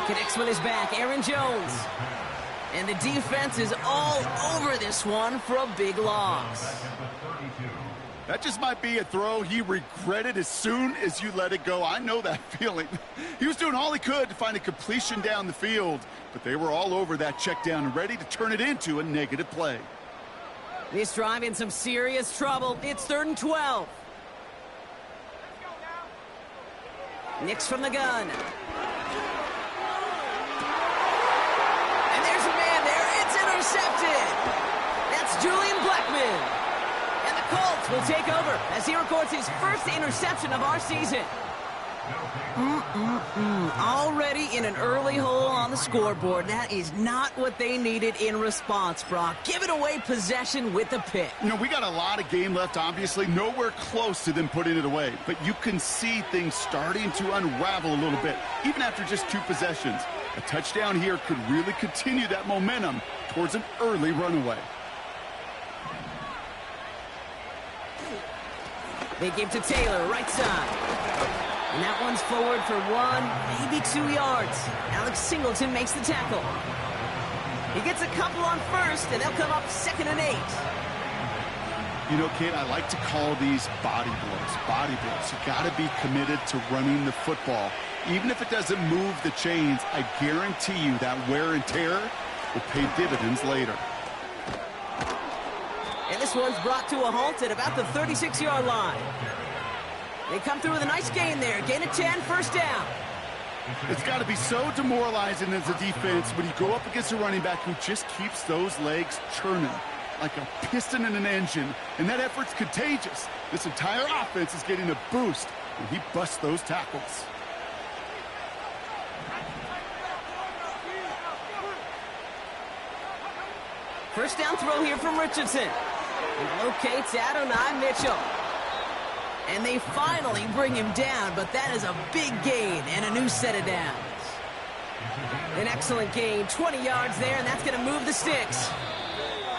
Connects with his back, Aaron Jones. And the defense is all over this one for a big loss. That just might be a throw he regretted as soon as you let it go. I know that feeling. He was doing all he could to find a completion down the field, but they were all over that check down and ready to turn it into a negative play. This drive in some serious trouble. It's 3rd and 12. Nix from the gun. And there's a man there. It's intercepted. That's Julian Blackmon. And the Colts will take over as he records his first interception of our season. Already in an early hole on the scoreboard. That is not what they needed in response, Brock. Giving away possession with the pick. You know, we got a lot of game left, obviously. Nowhere close to them putting it away. But you can see things starting to unravel a little bit, even after just 2 possessions. A touchdown here could really continue that momentum towards an early runaway. They give to Taylor, right side. And that one's forward for 1, maybe 2 yards. Alex Singleton makes the tackle. He gets a couple on first, and they'll come up 2nd and 8. You know, Kate, I like to call these body blows. Body blows. You got to be committed to running the football. Even if it doesn't move the chains, I guarantee you that wear and tear will pay dividends later. And this one's brought to a halt at about the 36-yard line. They come through with a nice gain there. Gain of 10, first down. It's got to be so demoralizing as a defense when you go up against a running back who just keeps those legs churning like a piston in an engine. And that effort's contagious. This entire offense is getting a boost when he busts those tackles. First down throw here from Richardson. He locates Adonai Mitchell. And they finally bring him down, but that is a big gain and a new set of downs. An excellent gain, 20 yards there, and that's going to move the sticks.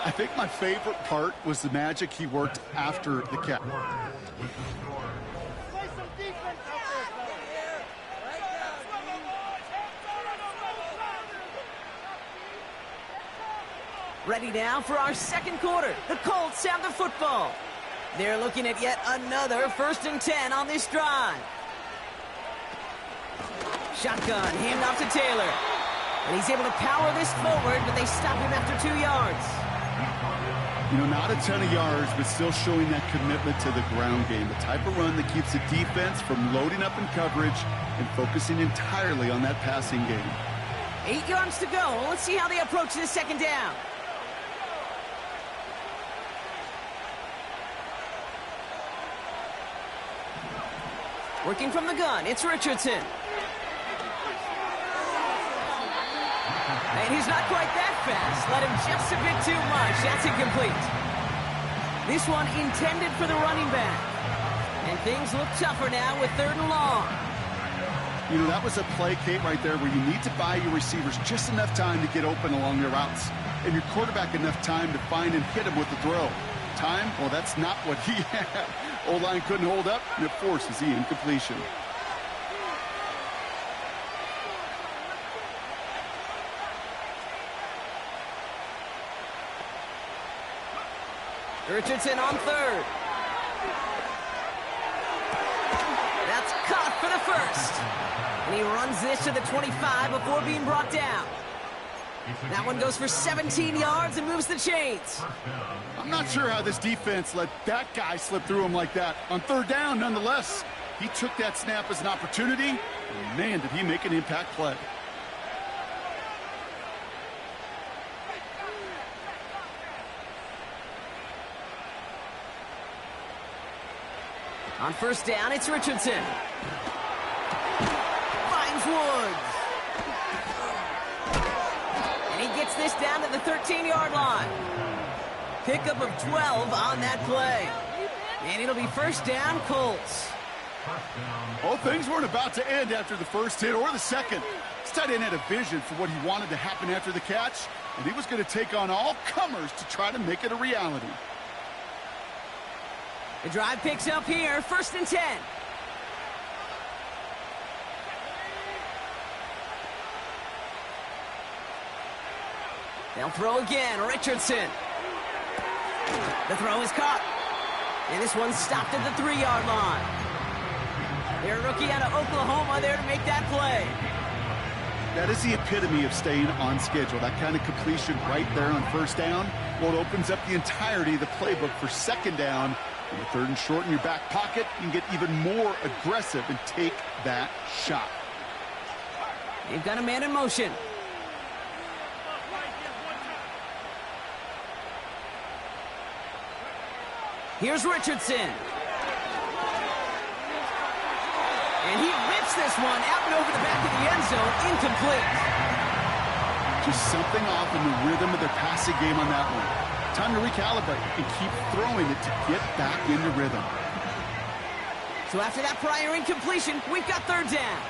I think my favorite part was the magic he worked after the catch. Ready now for our second quarter. The Colts have the football. They're looking at yet another 1st and 10 on this drive. Shotgun, hand off to Taylor. And he's able to power this forward, but they stop him after 2 yards. You know, not a ton of yards, but still showing that commitment to the ground game. The type of run that keeps the defense from loading up in coverage and focusing entirely on that passing game. 8 yards to go. Let's see how they approach this second down. Working from the gun, it's Richardson. And he's not quite that fast. Let him just a bit too much. That's incomplete. This one intended for the running back. And things look tougher now with 3rd and long. You know, that was a play, Kate, right there where you need to buy your receivers just enough time to get open along their routes. And your quarterback enough time to find and hit him with the throw. Time? Well, that's not what he had. O-line couldn't hold up, and it forces the incompletion. Richardson on 3rd. That's caught for the first. And he runs this to the 25 before being brought down. That one goes for 17 yards and moves the chains. I'm not sure how this defense let that guy slip through him like that. On 3rd down, nonetheless, he took that snap as an opportunity, and man, did he make an impact play. On 1st down, it's Richardson. Finds Woods. And he gets this down to the 13-yard line. Pickup of 12 on that play. And it'll be 1st down, Colts. Well, things weren't about to end after the first hit or the second. This tight end had a vision for what he wanted to happen after the catch, and he was going to take on all comers to try to make it a reality. The drive picks up here, 1st and 10. They'll throw again. Richardson. The throw is caught. And this one's stopped at the 3-yard line. Their rookie out of Oklahoma there to make that play. That is the epitome of staying on schedule. That kind of completion right there on first down. Well, it opens up the entirety of the playbook for second down. And the 3rd and short in your back pocket, you can get even more aggressive and take that shot. They've got a man in motion. Here's Richardson. And he rips this one out and over the back of the end zone. Incomplete. Just something off in the rhythm of their passing game on that one. Time to recalibrate and keep throwing it to get back into rhythm. So after that prior incompletion, we've got 3rd down.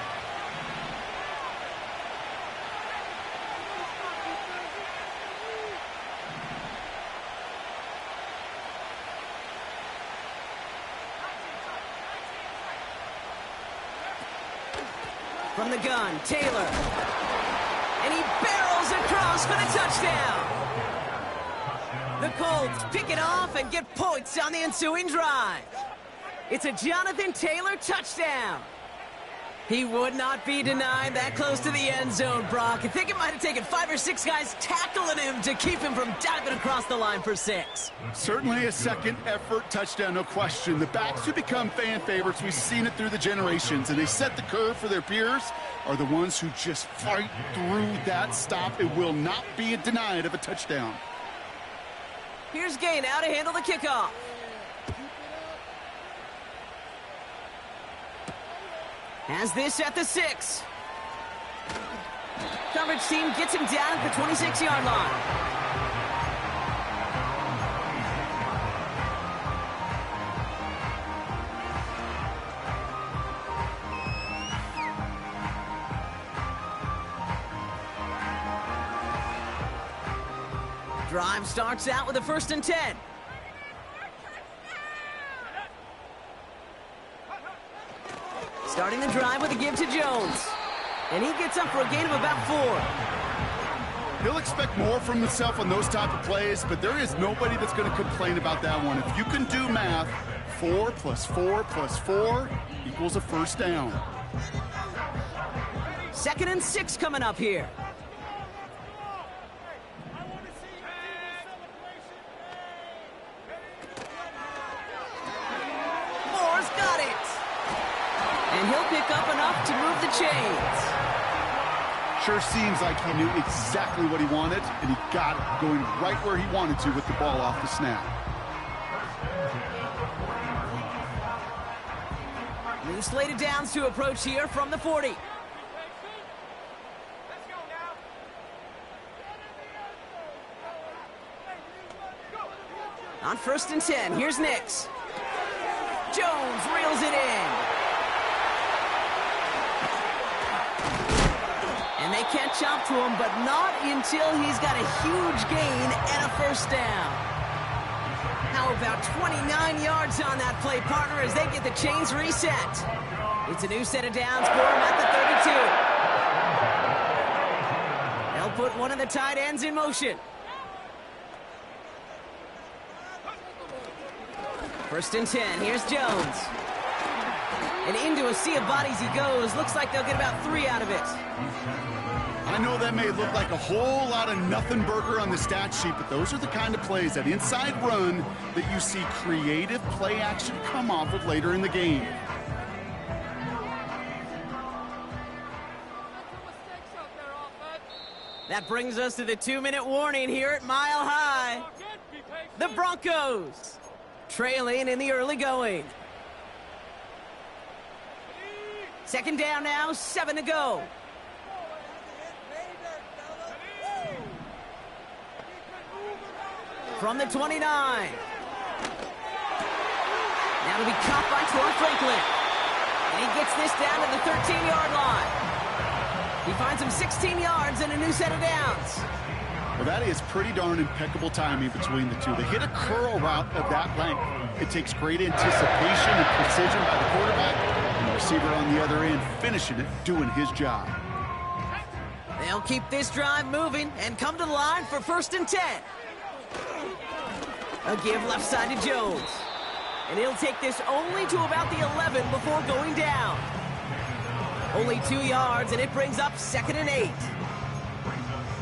From the gun, Taylor. And he barrels across for the touchdown. The Colts pick it off and get points on the ensuing drive. It's a Jonathan Taylor touchdown. He would not be denied that close to the end zone, Brock. I think it might have taken 5 or 6 guys tackling him to keep him from diving across the line for 6. Certainly a second effort touchdown, no question. The backs who become fan favorites, we've seen it through the generations, and they set the curve for their peers, are the ones who just fight through that stop. It will not be denied of a touchdown. Here's Gay now to handle the kickoff. Has this at the 6. Coverage team gets him down at the 26-yard line. Drive starts out with a 1st and 10. Starting the drive with a give to Jones. And he gets up for a gain of about 4. He'll expect more from himself on those type of plays, but there is nobody that's going to complain about that one. If you can do math, 4 + 4 + 4 equals a 1st down. 2nd and 6 coming up here. Moore's got it. And he'll pick up enough to move the chains. Sure seems like he knew exactly what he wanted, and he got it going right where he wanted to with the ball off the snap. New slated downs to approach here from the 40. On 1st and 10, here's Nix. Jones reels it in. And they catch up to him, but not until he's got a huge gain and a 1st down. How about 29 yards on that play, partner, as they get the chains reset. It's a new set of downs for him at the 32. They'll put one of the tight ends in motion. 1st and 10, here's Jones. And into a sea of bodies he goes. Looks like they'll get about 3 out of it. I know that may look like a whole lot of nothing burger on the stat sheet, but those are the kind of plays, that inside run, that you see creative play action come off with later in the game. That brings us to the 2-minute warning here at Mile High. The Broncos trailing in the early going. 2nd down now, 7 to go. From the 29. Now to be caught by Troy Franklin. And he gets this down to the 13-yard line. He finds him 16 yards and a new set of downs. Well, that is pretty darn impeccable timing between the two. They hit a curl route of that length. It takes great anticipation and precision by the quarterback, and the receiver on the other end finishing it, doing his job. They'll keep this drive moving and come to the line for 1st and 10. A give left side to Jones. And he'll take this only to about the 11 before going down. Only 2 yards, and it brings up 2nd and 8.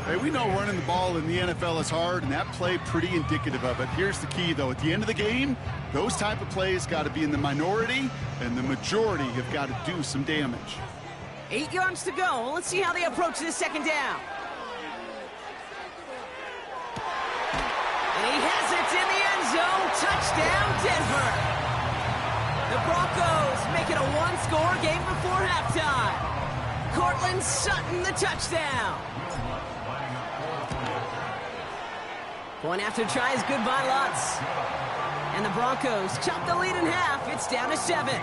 Hey, we know running the ball in the NFL is hard, and that play pretty indicative of it. Here's the key, though. At the end of the game, those type of plays got to be in the minority, and the majority have got to do some damage. 8 yards to go. Let's see how they approach this 2nd down. And he has it in the end zone. Touchdown, Denver. The Broncos make it a one-score game before halftime. Cortland Sutton, the touchdown. Point after try is good by Lutz. And the Broncos chop the lead in half. It's down to 7.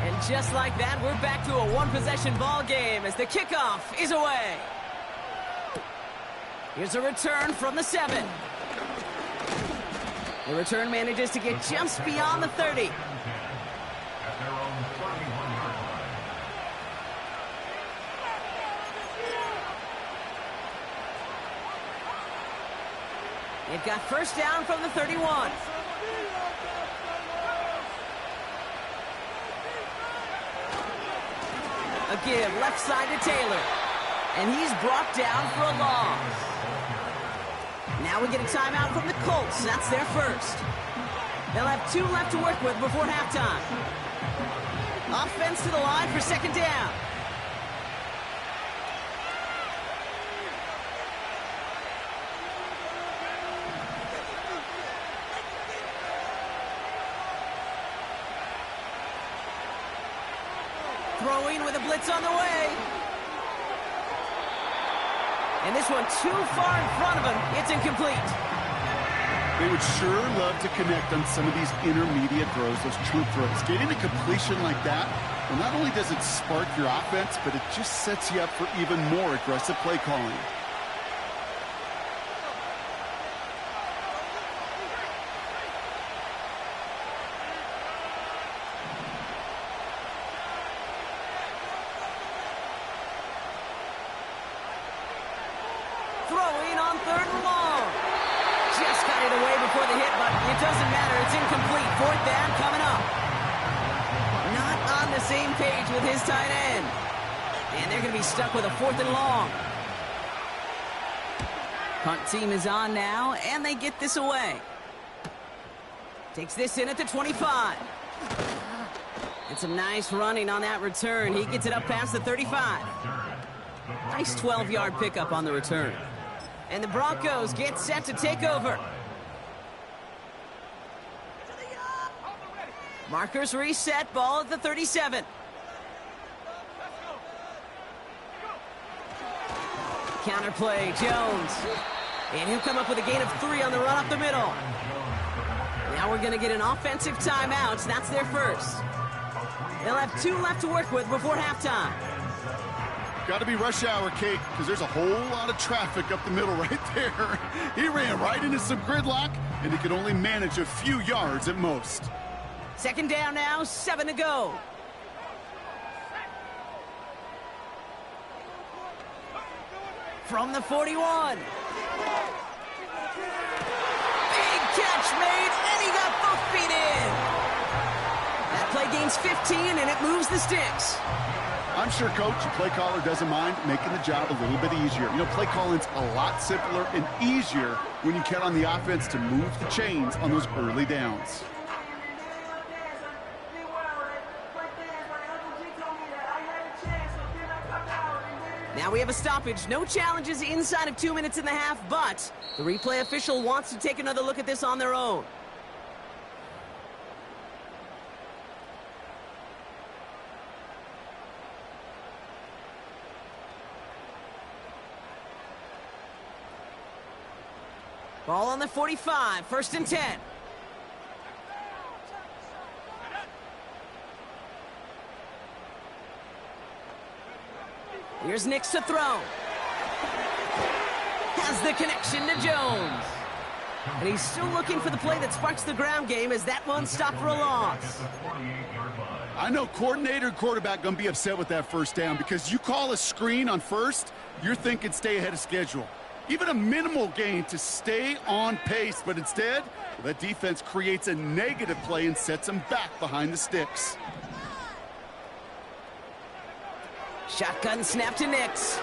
And just like that, we're back to a one-possession ball game as the kickoff is away. Here's a return from the 7. The return manages to get just beyond the 30. They've got 1st down from the 31. A give left side to Taylor. And he's brought down for a loss. Now we get a timeout from the Colts. That's their 1st. They'll have 2 left to work with before halftime. Offense to the line for 2nd down. Throwing with a blitz on the way. And this one too far in front of him. It's incomplete. They would sure love to connect on some of these intermediate throws, those true throws. Getting a completion like that, well, not only does it spark your offense, but it just sets you up for even more aggressive play calling. Throwing on 3rd and long. Just got it away before the hit, but it doesn't matter. It's incomplete. 4th down coming up. Not on the same page with his tight end. And they're going to be stuck with a 4th and long. Punt team is on now, and they get this away. Takes this in at the 25. And some nice running on that return. He gets it up past the 35. Nice 12-yard pickup on the return. And the Broncos get set to take over. Markers reset, ball at the 37. Counterplay, Jones. And he'll come up with a gain of 3 on the run up the middle. Now we're going to get an offensive timeout. That's their 1st. They'll have 2 left to work with before halftime. Got to be rush hour, Kate, because there's a whole lot of traffic up the middle right there. He ran right into some gridlock, and he could only manage a few yards at most. 2nd down now, 7 to go. From the 41. Big catch made, and he got both feet in. That play gains 15, and it moves the sticks. I'm sure, Coach, the play caller doesn't mind making the job a little bit easier. You know, play calling's a lot simpler and easier when you count on the offense to move the chains on those early downs. Now we have a stoppage. No challenges inside of 2 minutes and a half, but the replay official wants to take another look at this on their own. Ball on the 45, 1st and 10. Here's Nix to throw. Has the connection to Jones. And he's still looking for the play that sparks the ground game as that one stopped for a loss. I I know coordinator and quarterback going to be upset with that first down because you call a screen on first, you're thinking stay ahead of schedule. Even a minimal gain to stay on pace, but instead, that defense creates a negative play and sets them back behind the sticks. Shotgun snap to Nix.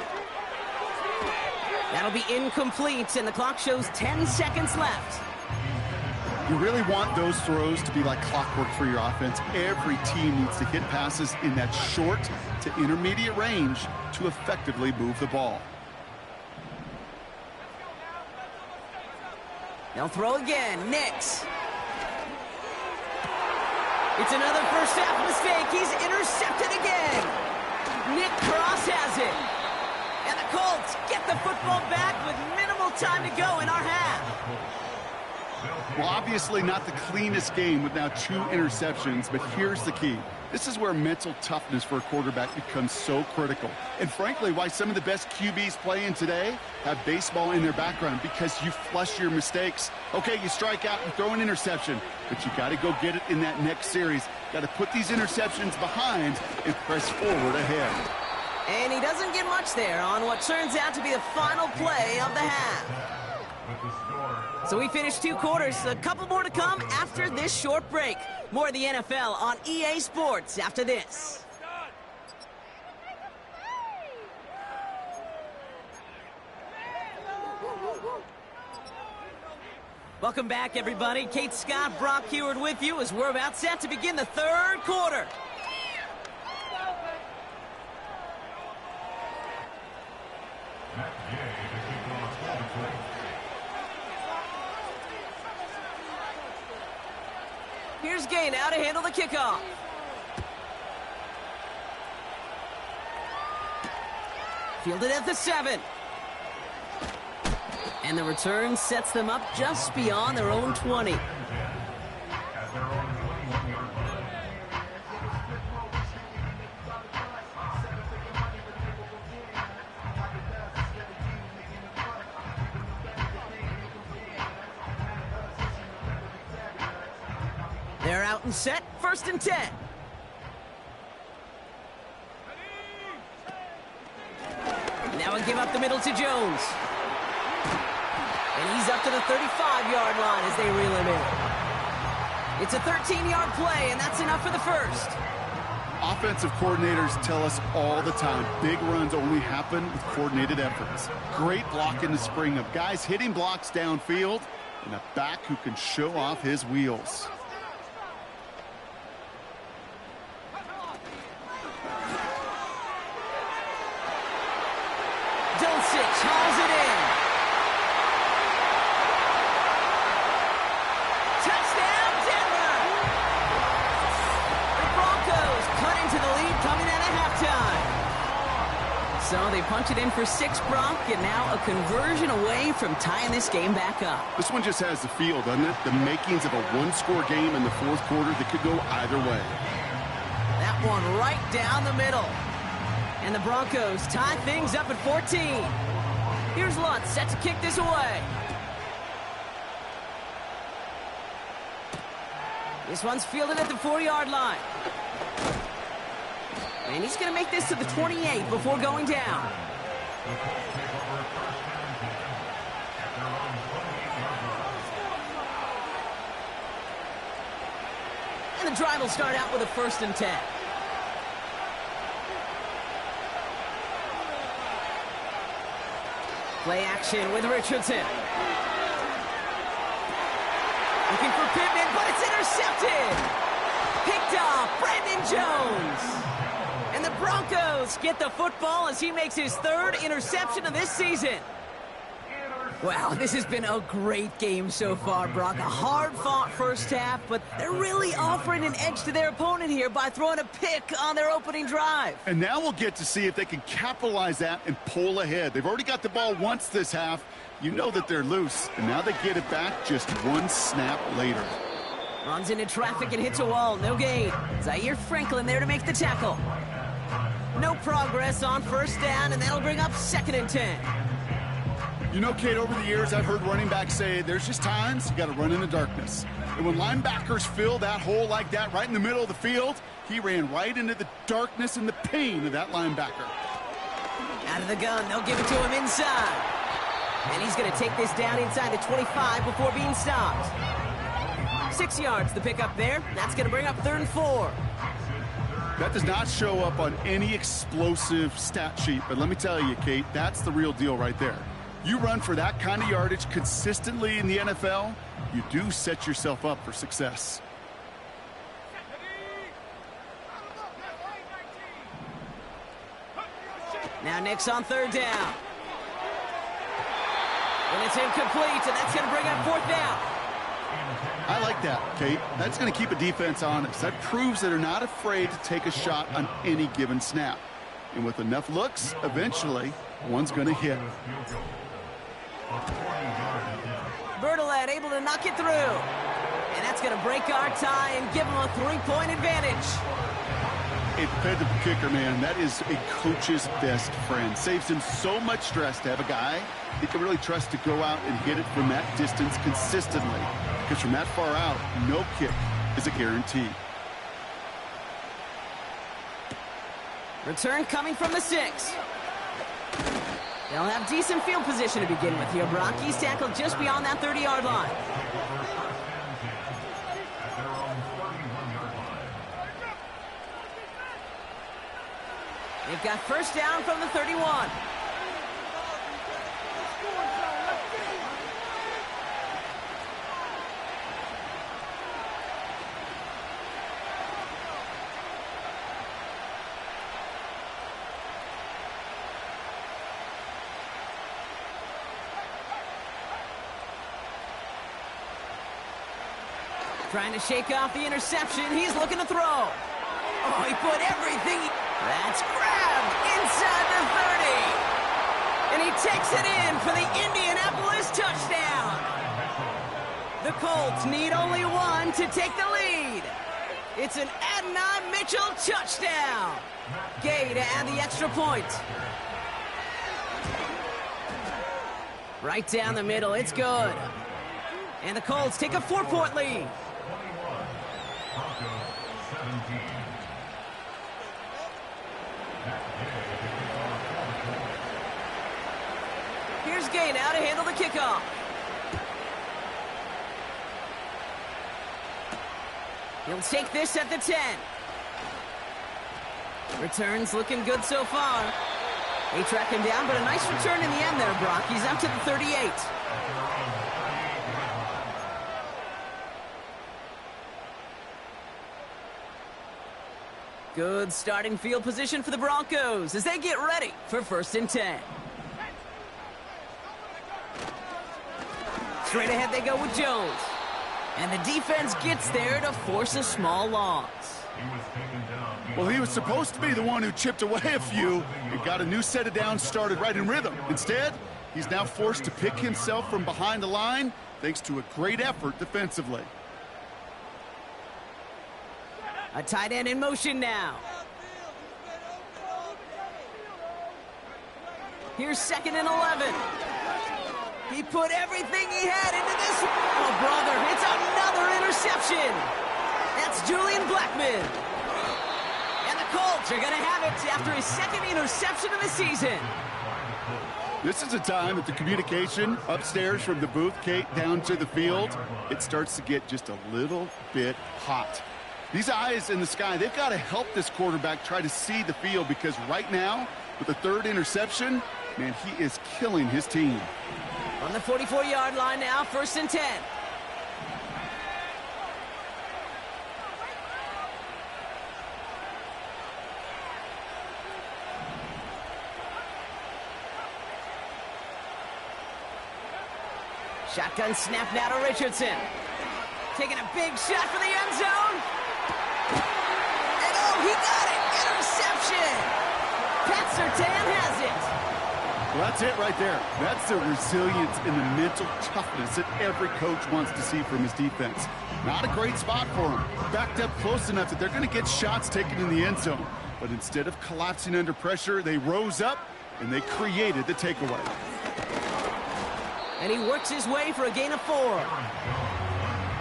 That'll be incomplete, and the clock shows 10 seconds left. You really want those throws to be like clockwork for your offense. Every team needs to hit passes in that short to intermediate range to effectively move the ball. They'll throw again. Nix. It's another first half mistake. He's intercepted again. Nick Cross has it. And the Colts get the football back with minimal time to go in our half. Well, obviously not the cleanest game with now 2 interceptions, but here's the key. This is where mental toughness for a quarterback becomes so critical. And frankly, why some of the best QBs playing today have baseball in their background, because you flush your mistakes. Okay, you strike out and throw an interception, but you got to go get it in that next series. Got to put these interceptions behind and press forward ahead. And he doesn't get much there on what turns out to be the final play of the half. So we finished 2 quarters. A couple more to come after this short break. More of the NFL on EA Sports after this. Welcome back, everybody. Kate Scott, Brock Heward with you as we're about set to begin the 3rd quarter. Here's Gay now to handle the kickoff. Fielded at the 7. And the return sets them up just beyond their own 20. They're out and set, 1st and 10. Now a give up the middle to Jones. And he's up to the 35-yard line as they reel him in. It's a 13-yard play, and that's enough for the first. Offensive coordinators tell us all the time, big runs only happen with coordinated efforts. Great block in the spring of guys hitting blocks downfield and a back who can show off his wheels. Hauls it in. Touchdown, Denver! The Broncos cut into the lead coming out of halftime. So they punch it in for 6, Brock, and now a conversion away from tying this game back up. This one just has the feel, doesn't it? The makings of a 1-score game in the 4th quarter that could go either way. That one right down the middle. And the Broncos tie things up at 14. Here's Lutz set to kick this away. This one's fielded at the 4-yard line. And he's going to make this to the 28 before going down. And the drive will start out with a 1st and 10. Play action with Richardson. Looking for Pittman, but it's intercepted. Picked off Brandon Jones. And the Broncos get the football as he makes his 3rd interception of this season. Wow, this has been a great game so far, Brock. A hard-fought first half, but they're really offering an edge to their opponent here by throwing a pick on their opening drive. And now we'll get to see if they can capitalize that and pull ahead. They've already got the ball once this half. You know that they're loose, and now they get it back just 1 snap later. Runs into traffic and hits a wall. No gain. Zaire Franklin there to make the tackle. No progress on 1st down, and that'll bring up 2nd and 10. You know, Kate, over the years, I've heard running backs say there's just times you got to run in the darkness. And when linebackers fill that hole like that right in the middle of the field, He ran right into the darkness and the pain of that linebacker. Out of the gun, they'll give it to him inside. And he's going to take this down inside the 25 before being stopped. 6 yards the pickup there. That's going to bring up 3rd and 4. That does not show up on any explosive stat sheet, but let me tell you, Kate, that's the real deal right there. You run for that kind of yardage consistently in the NFL, you do set yourself up for success. Now Nick's on 3rd down. And it's incomplete, and that's going to bring up 4th down. I like that, Kate. That's going to keep a defense honest. That proves that they're not afraid to take a shot on any given snap. And with enough looks, eventually, one's going to hit. Bertolet able to knock it through. And that's going to break our tie and give them a 3-point advantage. A dependable kicker, man. That is a coach's best friend. Saves him so much stress to have a guy he can really trust to go out and hit it from that distance consistently. Because from that far out, no kick is a guarantee. Return coming from the 6. They'll have decent field position to begin with here. Brock, he's tackled just beyond that 30-yard line. They've got 1st down from the 31. Trying to shake off the interception. He's looking to throw. Oh, he put everything. That's grabbed inside the 30. And he takes it in for the Indianapolis touchdown. The Colts need only one to take the lead. It's an Adonai Mitchell touchdown. Gay to add the extra point. Right down the middle. It's good. And the Colts take a 4-point lead. Here's Gay now to handle the kickoff. He'll take this at the 10. Returns looking good so far. They track him down, but a nice return in the end there, Brock. He's up to the 38. Good starting field position for the Broncos as they get ready for 1st and 10. Straight ahead they go with Jones. And the defense gets there to force a small loss. Well, he was supposed to be the one who chipped away a few and got a new set of downs started right in rhythm. Instead, he's now forced to pick himself from behind the line thanks to a great effort defensively. A tight end in motion now. Here's 2nd and 11. He put everything he had into this. Oh, brother, it's another interception. That's Julian Blackmon. And the Colts are going to have it after his 2nd interception of the season. This is a time that the communication upstairs from the booth, Kate, down to the field, it starts to get just a little bit hot. These eyes in the sky, they've got to help this quarterback try to see the field because right now, with the 3rd interception, man, he is killing his team. On the 44-yard line now, 1st and 10. Shotgun snap now to Richardson. Taking a big shot for the end zone. And oh, he got it! Interception! Pat Surtain has it. Well, that's it right there. That's the resilience and the mental toughness that every coach wants to see from his defense. Not a great spot for him. Backed up close enough that they're going to get shots taken in the end zone. But instead of collapsing under pressure, they rose up and they created the takeaway. And he works his way for a gain of 4.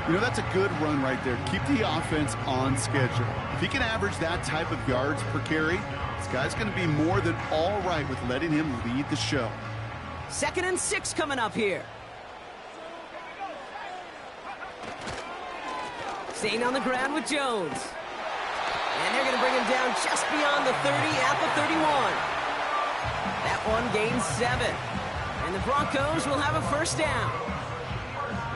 You know, that's a good run right there. Keep the offense on schedule. If he can average that type of yards per carry, this guy's going to be more than all right with letting him lead the show. 2nd and 6 coming up here. Staying on the ground with Jones. And they're going to bring him down just beyond the 30 at the 31. That one gains 7. And the Broncos will have a first down.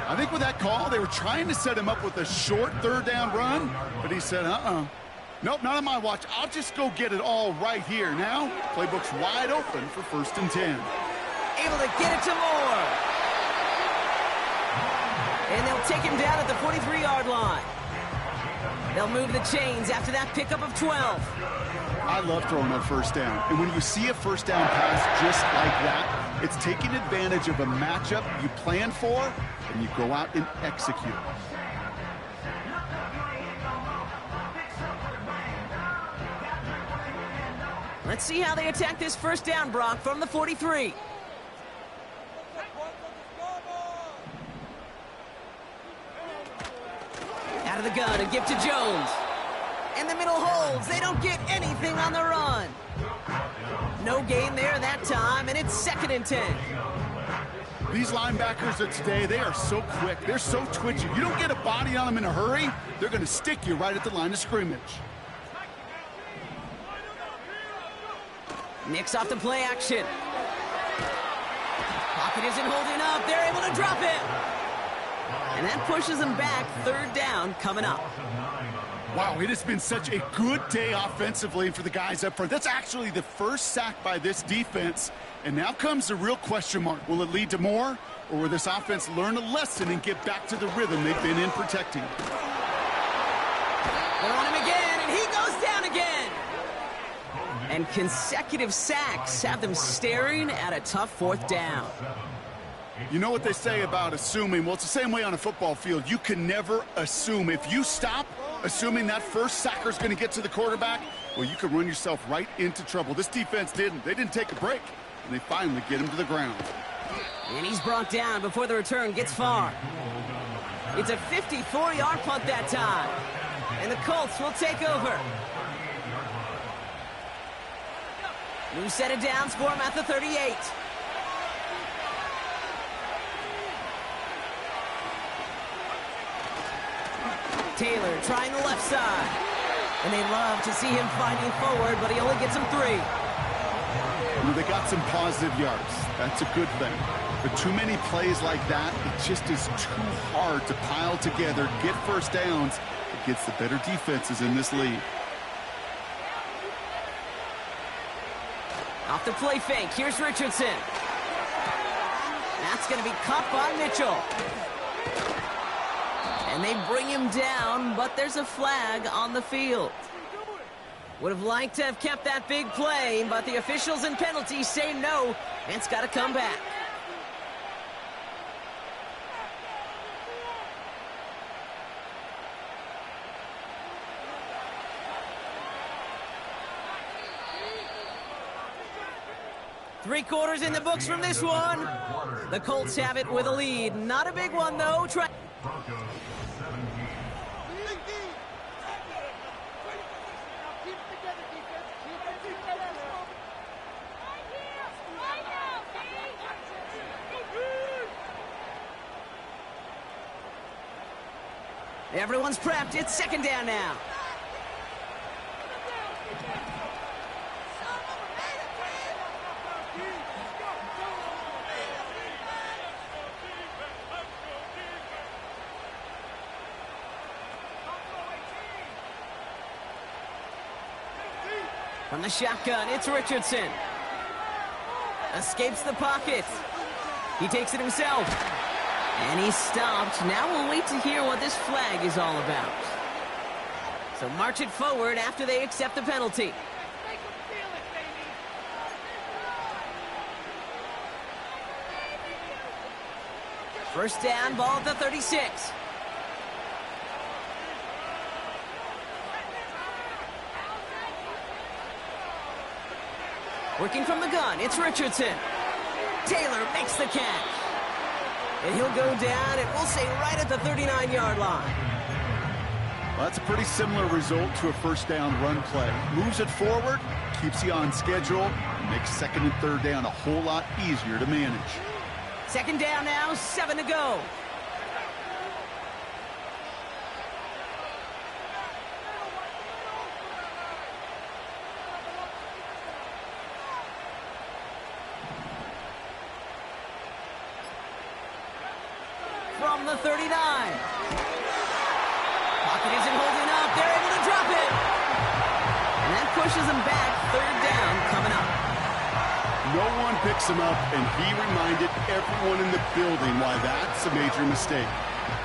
I think with that call, they were trying to set him up with a short 3rd down run, but he said, nope, not on my watch. I'll just go get it all right here. Now, playbook's wide open for 1st and 10. Able to get it to Moore. And they'll take him down at the 43-yard line. They'll move the chains after that pickup of 12. I love throwing on 1st down. And when you see a 1st down pass just like that, it's taking advantage of a matchup you plan for, and you go out and execute. Let's see how they attack this 1st down, Brock, from the 43. Out of the gun, a give to Jones. In the middle holds. They don't get anything on the run. No gain there that time, and it's 2nd and 10. These linebackers of today, they are so quick. They're so twitchy. You don't get a body on them in a hurry, they're going to stick you right at the line of scrimmage. Nix off the play action. Pocket isn't holding up. They're able to drop it. And that pushes them back. 3rd down coming up. Wow, it has been such a good day offensively for the guys up front. That's actually the first sack by this defense. And now comes the real question mark. Will it lead to more? Or will this offense learn a lesson and get back to the rhythm they've been in protecting? They're on him again, and he goes down again. And consecutive sacks have them staring at a tough 4th down. You know what they say about assuming? Well, it's the same way on a football field. You can never assume. If you stop assuming that first sacker's going to get to the quarterback, well, you could run yourself right into trouble. This defense didn't. They didn't take a break, and they finally get him to the ground. And he's brought down before the return gets far. It's a 54-yard punt that time. And the Colts will take over. New set of downs for him at the 38. Taylor trying the left side. And they love to see him fighting forward, but he only gets him 3. Well, they got some positive yards. That's a good thing. But too many plays like that, it just is too hard to pile together, get 1st downs against the better defenses in this league. Off the play fake, here's Richardson. That's going to be caught by Mitchell. And they bring him down, but there's a flag on the field. Would have liked to have kept that big play, but the officials and penalties say no, and it's got to come back. Three quarters in the books from this one. The Colts have it with a lead. Not a big one, though. Everyone's prepped. It's 2nd down now. From the shotgun, it's Richardson. Escapes the pocket. He takes it himself. And he's stopped. Now we'll wait to hear what this flag is all about. So march it forward after they accept the penalty. First down, ball at the 36. Working from the gun, it's Richardson. Taylor makes the catch. And he'll go down, and we'll say right at the 39-yard line. Well, that's a pretty similar result to a first down run play. Moves it forward, keeps you on schedule, and makes second and third down a whole lot easier to manage. Second down now, 7 to go. From the 39. Pocket isn't holding up. They're able to drop it. And that pushes them back. Third down coming up. No one picks him up, and he reminded everyone in the building why that's a major mistake.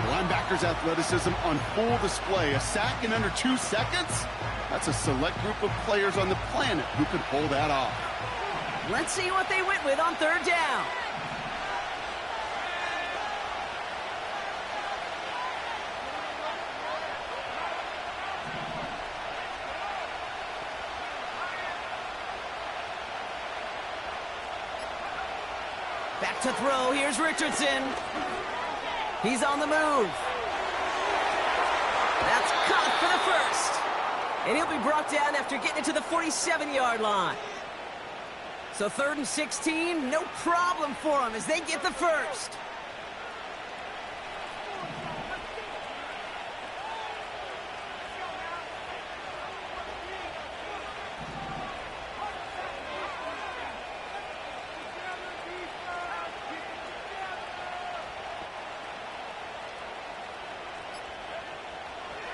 The linebacker's athleticism on full display. A sack in under 2 seconds? That's a select group of players on the planet who could pull that off. Let's see what they went with on third down. Back to throw. Here's Richardson. He's on the move. That's caught for the first. And he'll be brought down after getting it to the 47-yard line. So 3rd and 16, no problem for them as they get the first.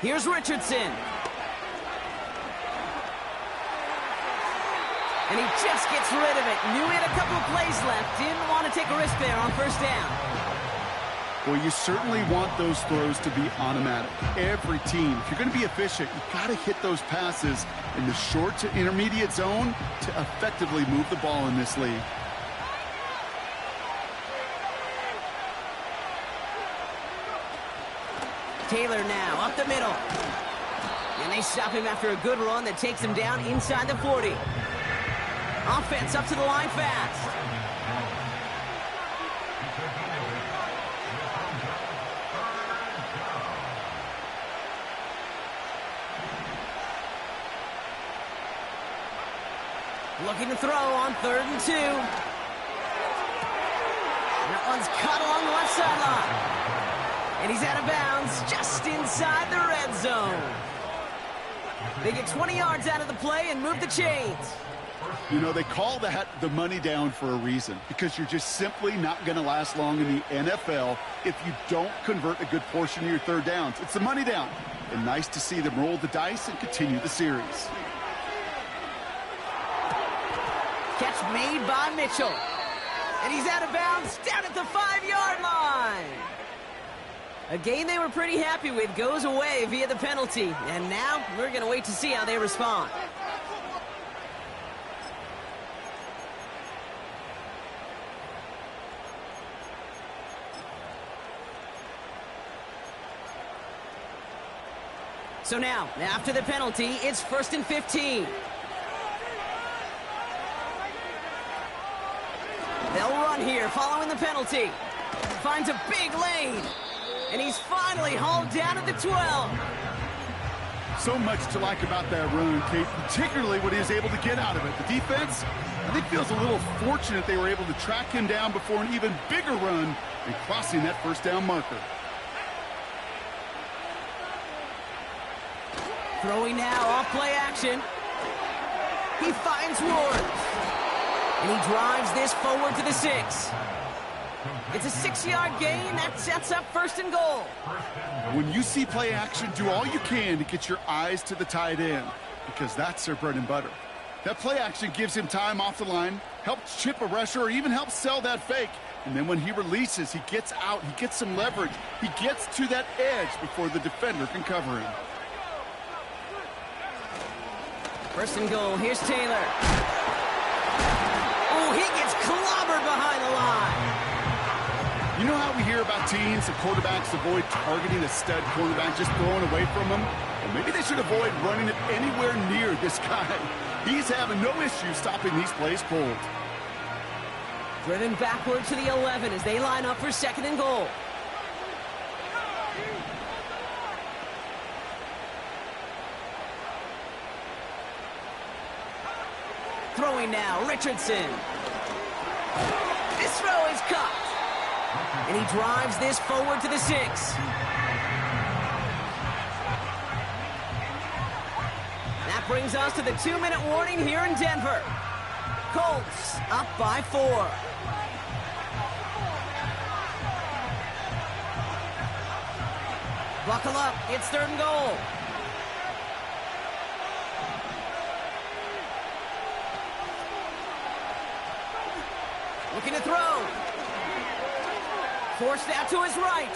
Here's Richardson. And he just gets rid of it. Knew he had a couple of plays left. Didn't want to take a risk there on first down. Well, you certainly want those throws to be automatic. Every team, if you're going to be efficient, you've got to hit those passes in the short to intermediate zone to effectively move the ball in this league. Taylor now up the middle. And they stop him after a good run that takes him down inside the 40. Offense up to the line fast. Looking to throw on 3rd and 2. That one's cut along the left sideline. And he's out of bounds just inside the red zone. They get 20 yards out of the play and move the chains. You know, they call that the money down for a reason, because you're just simply not going to last long in the NFL if you don't convert a good portion of your third downs. It's the money down. And nice to see them roll the dice and continue the series. Catch made by Mitchell. And he's out of bounds down at the 5-yard line. A game they were pretty happy with goes away via the penalty. And now we're going to wait to see how they respond. So now, after the penalty, it's 1st and 15. They'll run here following the penalty. Finds a big lane. And he's finally hauled down at the 12. So much to like about that run, Kate, particularly what he was able to get out of it. The defense, I think, feels a little fortunate they were able to track him down before an even bigger run and crossing that first down marker. Throwing now off play action. He finds Ward. And he drives this forward to the 6. It's a 6-yard gain. That sets up 1st and goal. When you see play action, do all you can to get your eyes to the tight end, because that's their bread and butter. That play action gives him time off the line, helps chip a rusher, or even helps sell that fake. And then when he releases, he gets out, he gets some leverage. He gets to that edge before the defender can cover him. 1st and goal. Here's Taylor. Oh, he gets clobbered behind the line. You know how we hear about teams and quarterbacks avoid targeting a stud quarterback, just throwing away from him? Well, maybe they should avoid running it anywhere near this guy. He's having no issue stopping these plays cold. Driven backward to the 11 as they line up for 2nd and goal. Throwing now, Richardson. This throw is caught. And he drives this forward to the 6. That brings us to the 2-minute warning here in Denver. Colts up by 4. Buckle up, it's 3rd and goal. Looking to throw. Forced out to his right.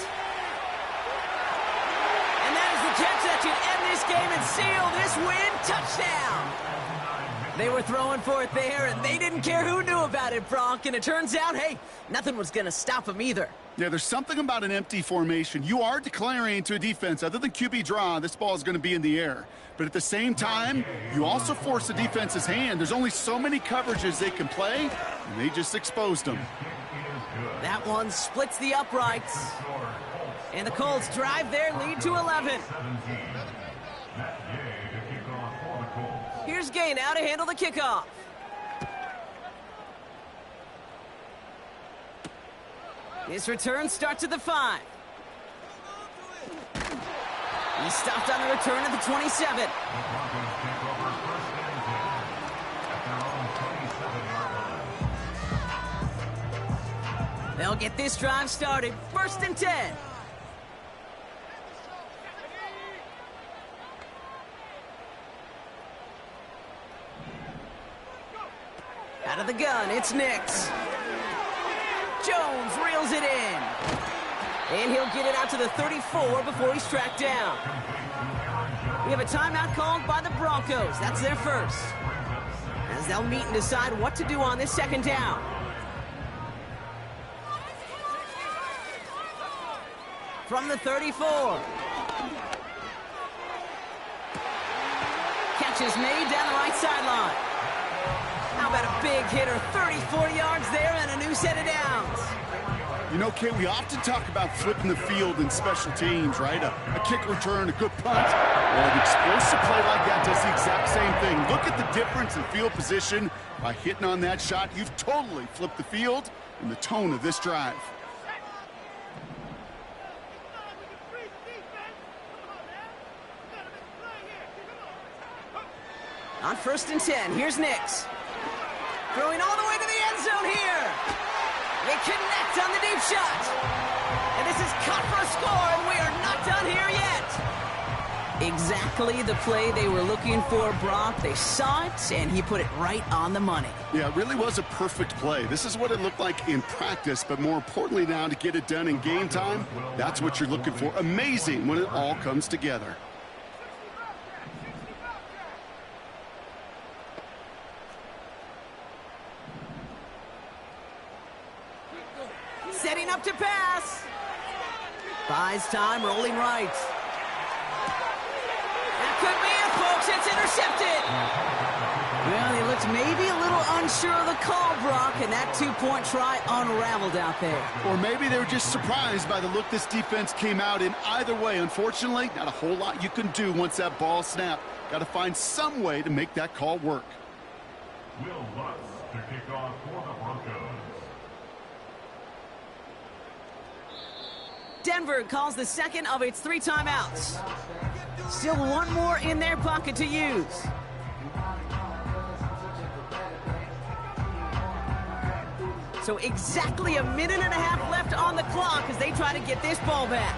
And that is the catch that should end this game and seal this win. Touchdown! They were throwing for it there, and they didn't care who knew about it, Brock. And it turns out, hey, nothing was going to stop them either. Yeah, there's something about an empty formation. You are declaring to a defense, other than QB draw, this ball is going to be in the air. But at the same time, you also force the defense's hand. There's only so many coverages they can play, and they just exposed them. That one splits the uprights. And the Colts drive their lead to 11. Here's Gay now to handle the kickoff. This return starts at the 5. He's stopped on the return at the 27. They'll get this drive started. 1st and 10. Out of the gun, it's Nix. Jones reels it in. And he'll get it out to the 34 before he's tracked down. We have a timeout called by the Broncos. That's their first. As they'll meet and decide what to do on this 2nd down. From the 34. Catch is made down the right sideline. How about a big hitter, 34 yards there and a new set of downs. You know, Kate, we often talk about flipping the field in special teams, right? A kick return, a good punt. Well, an explosive play like that does the exact same thing. Look at the difference in field position. By hitting on that shot, you've totally flipped the field and the tone of this drive. On 1st and 10, here's Nix. Throwing all the way to the end zone here. They connect on the deep shot. And this is cut for a score, and we are not done here yet. Exactly the play they were looking for, Brock. They saw it, and he put it right on the money. Yeah, it really was a perfect play. This is what it looked like in practice, but more importantly now to get it done in game time, that's what you're looking for. Amazing when it all comes together. Setting up to pass. Buys time, rolling right. That could be it, folks. It's intercepted. Well, he looks maybe a little unsure of the call, Brock, and that 2-point try unraveled out there. Or maybe they were just surprised by the look this defense came out in. Either way, unfortunately, not a whole lot you can do once that ball snapped. Got to find some way to make that call work. Will Lutz to kick off for the Broncos. Denver calls the 2nd of its 3 timeouts. Still one more in their pocket to use. So exactly a minute and a half left on the clock as they try to get this ball back.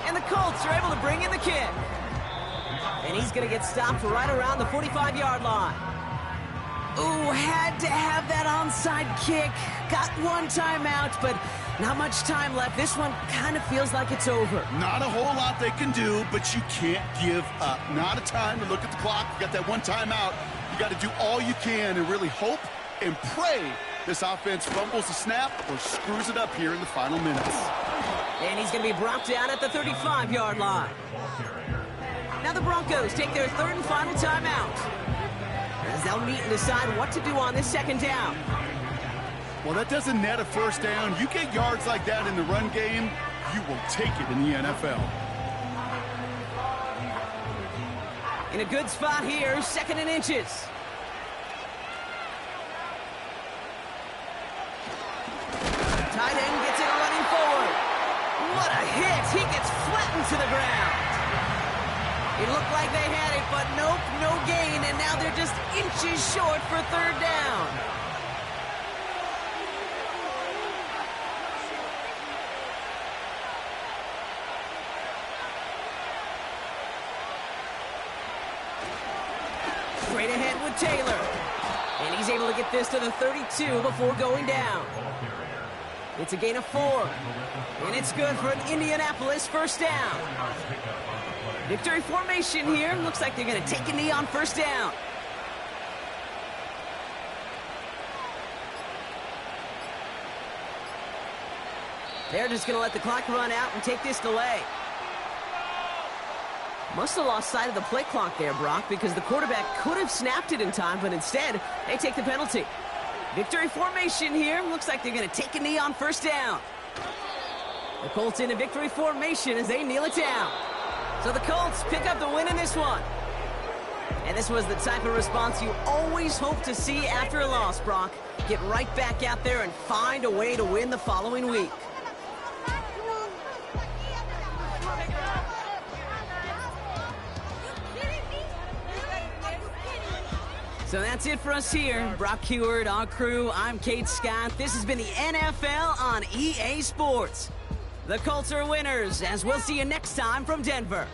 And the Colts are able to bring in the kick. And he's going to get stopped right around the 45-yard line. Ooh, had to have that onside kick. Got one timeout, but not much time left. This one kind of feels like it's over. Not a whole lot they can do, but you can't give up. Not a time to look at the clock. You got that one timeout. You got to do all you can and really hope and pray this offense fumbles the snap or screws it up here in the final minutes. And he's going to be brought down at the 35-yard line. Now the Broncos take their 3rd and final timeout, as they'll meet and decide what to do on this 2nd down. Well, that doesn't net a 1st down. You get yards like that in the run game, you will take it in the NFL. In a good spot here, 2nd and inches. Tight end gets it running forward. What a hit! He gets flattened to the ground. It looked like they had it, but nope, no gain, and now they're just inches short for 3rd down. Straight ahead with Taylor. And he's able to get this to the 32 before going down. It's a gain of 4. And it's good for an Indianapolis 1st down. Victory formation here. Looks like they're going to take a knee on 1st down. They're just going to let the clock run out and take this delay. Must have lost sight of the play clock there, Brock, because the quarterback could have snapped it in time, but instead, they take the penalty. Victory formation here. Looks like they're going to take a knee on 1st down. The Colts in a victory formation as they kneel it down. So the Colts pick up the win in this one. And this was the type of response you always hope to see after a loss, Brock. Get right back out there and find a way to win the following week. So that's it for us here. Brock Heward, our crew, I'm Kate Scott. This has been the NFL on EA Sports. The Colts are winners, as we'll see you next time from Denver.